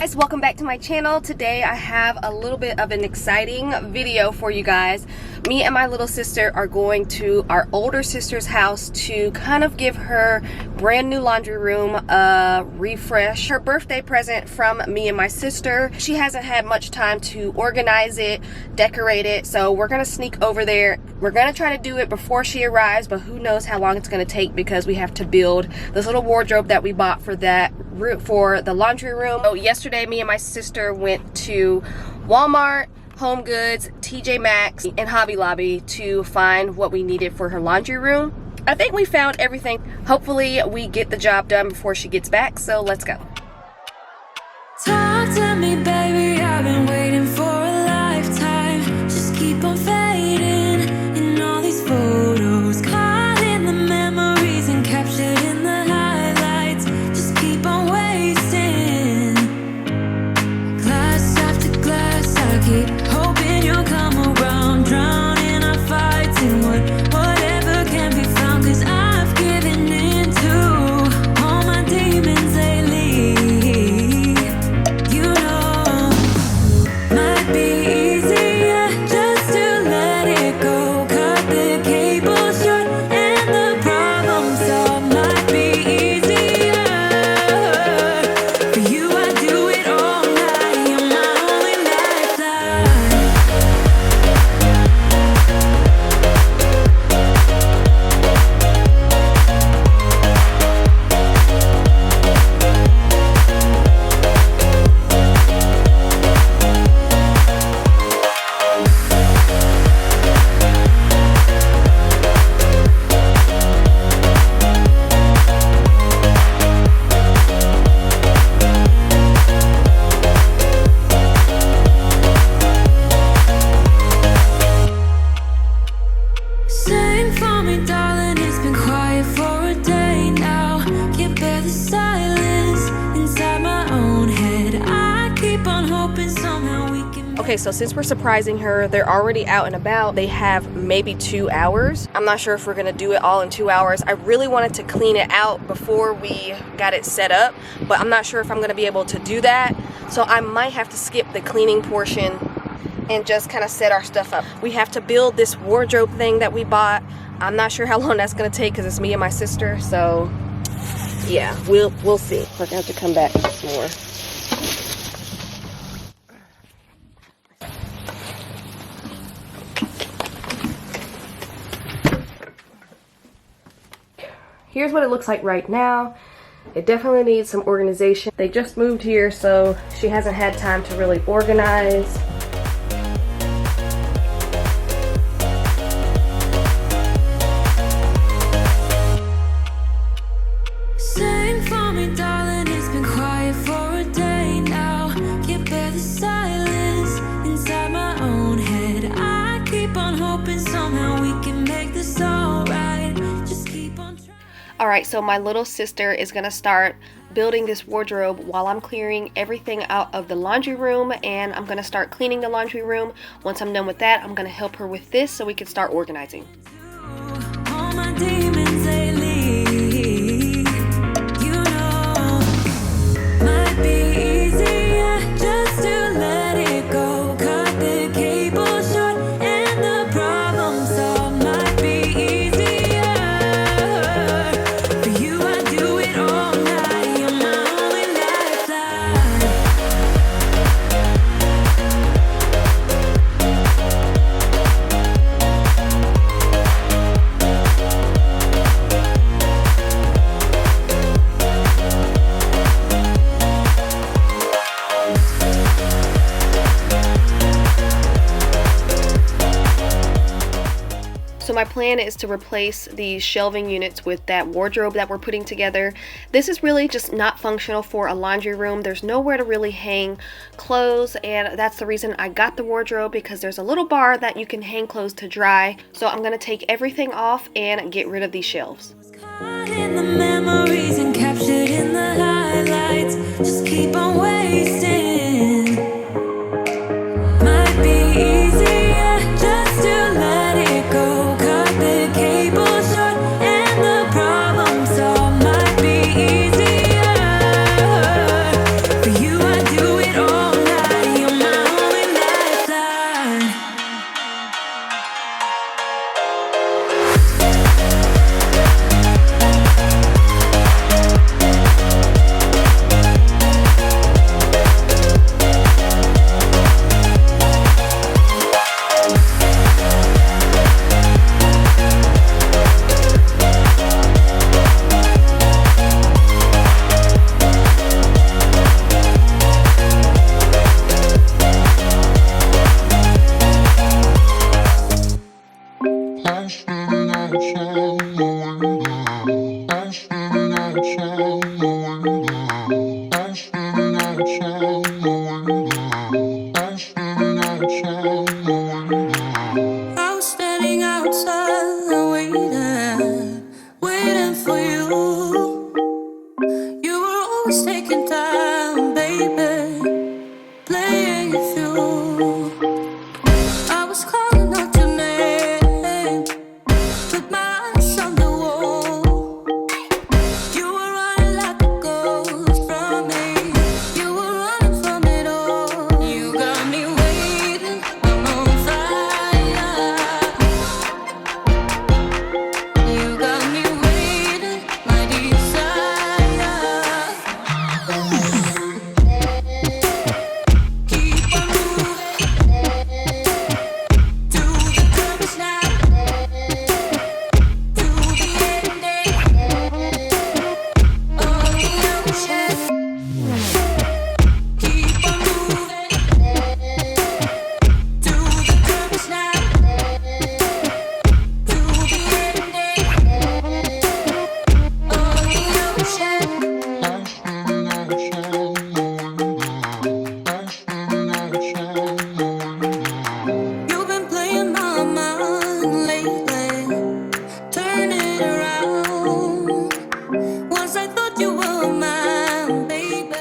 Guys, welcome back to my channel. Today I have a little bit of an exciting video for you guys. Me and my little sister are going to our older sister's house to kind of give her brand new laundry room a refresh. Her birthday present from me and my sister. She hasn't had much time to organize it, decorate it, so we're gonna sneak over there. We're gonna try to do it before she arrives, but who knows how long it's gonna take because we have to build this little wardrobe that we bought for the laundry room. So yesterday me and my sister went to Walmart, Home Goods, TJ Maxx, and Hobby Lobby to find what we needed for her laundry room. I think we found everything. Hopefully we get the job done before she gets back, so let's go. Talk to me, baby, I've been waiting for a lifetime. Just keep on fading in all these photos, caught in the memories and captured in the highlights. Just keep on wasting glass after glass. I keep hoping you'll come around, drowning our fights in whatever can be found. 'Cause I've given in to all my demons lately. You know, might be easier just to let it go. Cut the cable short and the problem solved. Might be easier for you. I do it all night. You're my only lifeline. Sing for me, darling, it's been quiet for a day now. Can't bear the silence inside my own head. I keep on hoping somehow we can. Okay, so since we're surprising her, they're already out and about. They have maybe 2 hours. I'm not sure if we're gonna do it all in 2 hours. I really wanted to clean it out before we got it set up, but I'm not sure if I'm gonna be able to do that. So I might have to skip the cleaning portion and just kind of set our stuff up. We have to build this wardrobe thing that we bought. I'm not sure how long that's gonna take because it's me and my sister, so yeah, we'll see. We're gonna have to come back more. Here's what it looks like right now. It definitely needs some organization. They just moved here, so she hasn't had time to really organize. Sing for me, darling, it's been quiet for a day now. Can't bear the silence inside my own head. I keep on hoping somehow we can make this alright. Just keep on trying. Alright, so my little sister is gonna start building this wardrobe while I'm clearing everything out of the laundry room, and I'm gonna start cleaning the laundry room. Once I'm done with that, I'm gonna help her with this so we can start organizing. All my demons lately. You know, might be easier just to let it go. Cut the cable short and the problem solved. Might be easier for you. I do it all night. You're my only lifeline. So my plan is to replace these shelving units with that wardrobe that we're putting together. This is really just not functional for a laundry room. There's nowhere to really hang clothes, and that's the reason I got the wardrobe, because there's a little bar that you can hang clothes to dry. So I'm gonna take everything off and get rid of these shelves. Caught in the memories and captured in the highlights. Just keep on wasting. Might be easier just to let it go. Cut the cable short and the problem solved. Might be easier for you. I do I was standing outside waiting for you. You were always taking time, baby, playing it through. I was calling out your name, with my eyes on the wall. You were running like a ghost from me. You were running from it all. You got me waiting, I'm on fire. You got me waiting, my desire. Keep on moving to the purpose now, to the ending of the ocean. Keep on moving to the purpose now, to the ending of the ocean. You've been playing my mind lately, turn it around. Once I thought you were mine, baby.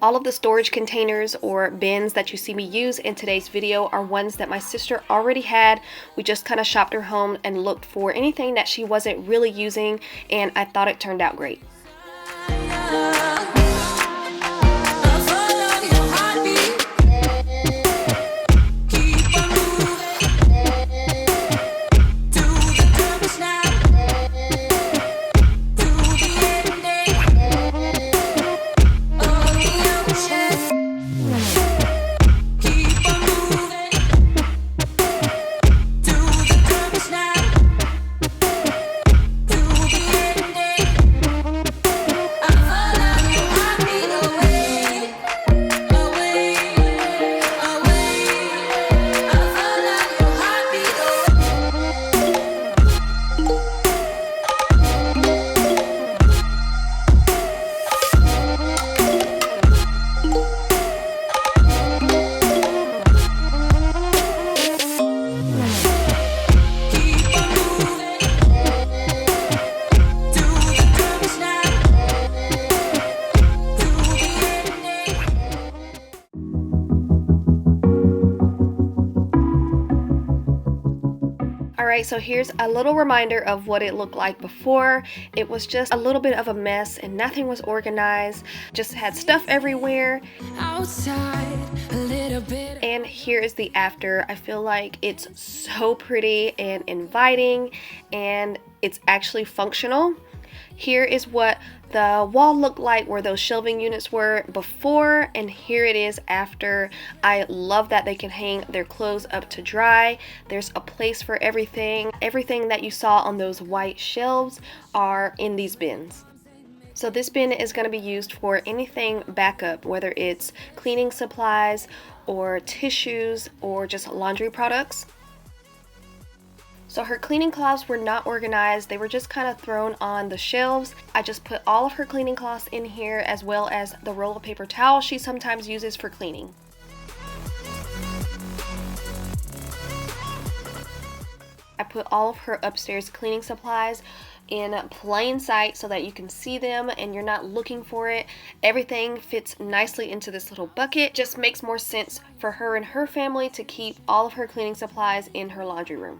All of the storage containers or bins that you see me use in today's video are ones that my sister already had. We just kind of shopped her home and looked for anything that she wasn't really using, and I thought it turned out great. Alright, so here's a little reminder of what it looked like before. It was just a little bit of a mess and nothing was organized. Just had stuff everywhere. Outside a little bit. And here is the after. I feel like it's so pretty and inviting, and it's actually functional. Here is what the wall looked like where those shelving units were before, and here it is after. I love that they can hang their clothes up to dry. There's a place for everything. Everything that you saw on those white shelves are in these bins. So this bin is going to be used for anything backup, whether it's cleaning supplies or tissues or just laundry products. So her cleaning cloths were not organized, they were just kind of thrown on the shelves. I just put all of her cleaning cloths in here, as well as the roll of paper towel she sometimes uses for cleaning. I put all of her upstairs cleaning supplies in plain sight so that you can see them and you're not looking for it. Everything fits nicely into this little bucket. Just makes more sense for her and her family to keep all of her cleaning supplies in her laundry room.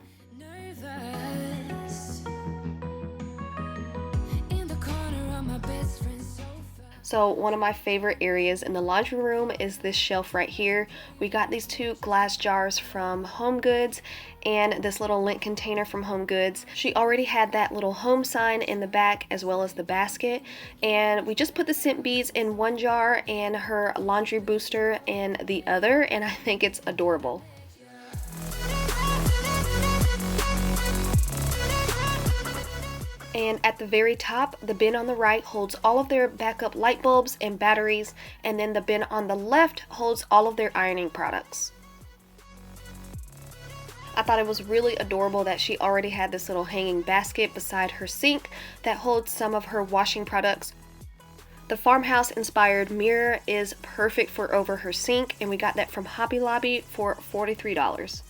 So one of my favorite areas in the laundry room is this shelf right here. We got these two glass jars from Home Goods and this little lint container from Home Goods. She already had that little home sign in the back as well as the basket, and we just put the scent beads in one jar and her laundry booster in the other, and I think it's adorable. And at the very top, the bin on the right holds all of their backup light bulbs and batteries, and then the bin on the left holds all of their ironing products. I thought it was really adorable that she already had this little hanging basket beside her sink that holds some of her washing products. The Farmhouse inspired mirror is perfect for over her sink, and we got that from Hobby Lobby for $43.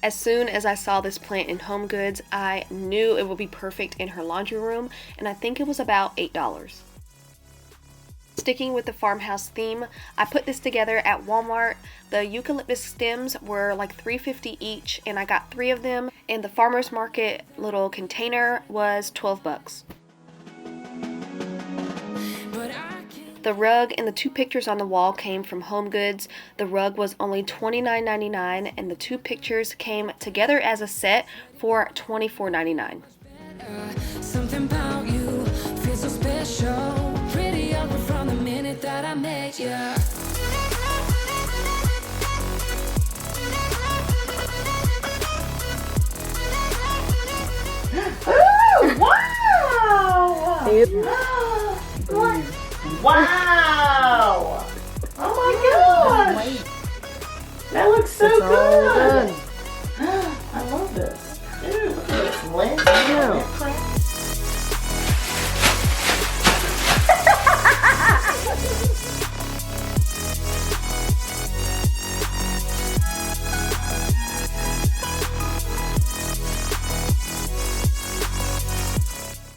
As soon as I saw this plant in Home Goods, I knew it would be perfect in her laundry room, and I think it was about $8. Sticking with the Farmhouse theme, I put this together at Walmart. The eucalyptus stems were like $3.50 each, and I got 3 of them, and the farmer's market little container was $12. The rug and the 2 pictures on the wall came from Home Goods. The rug was only $29.99, and the 2 pictures came together as a set for $24.99. Something about you feels so special, pretty over from the minute that I met you. Ooh, wow! Wow! Oh my gosh! That looks so good!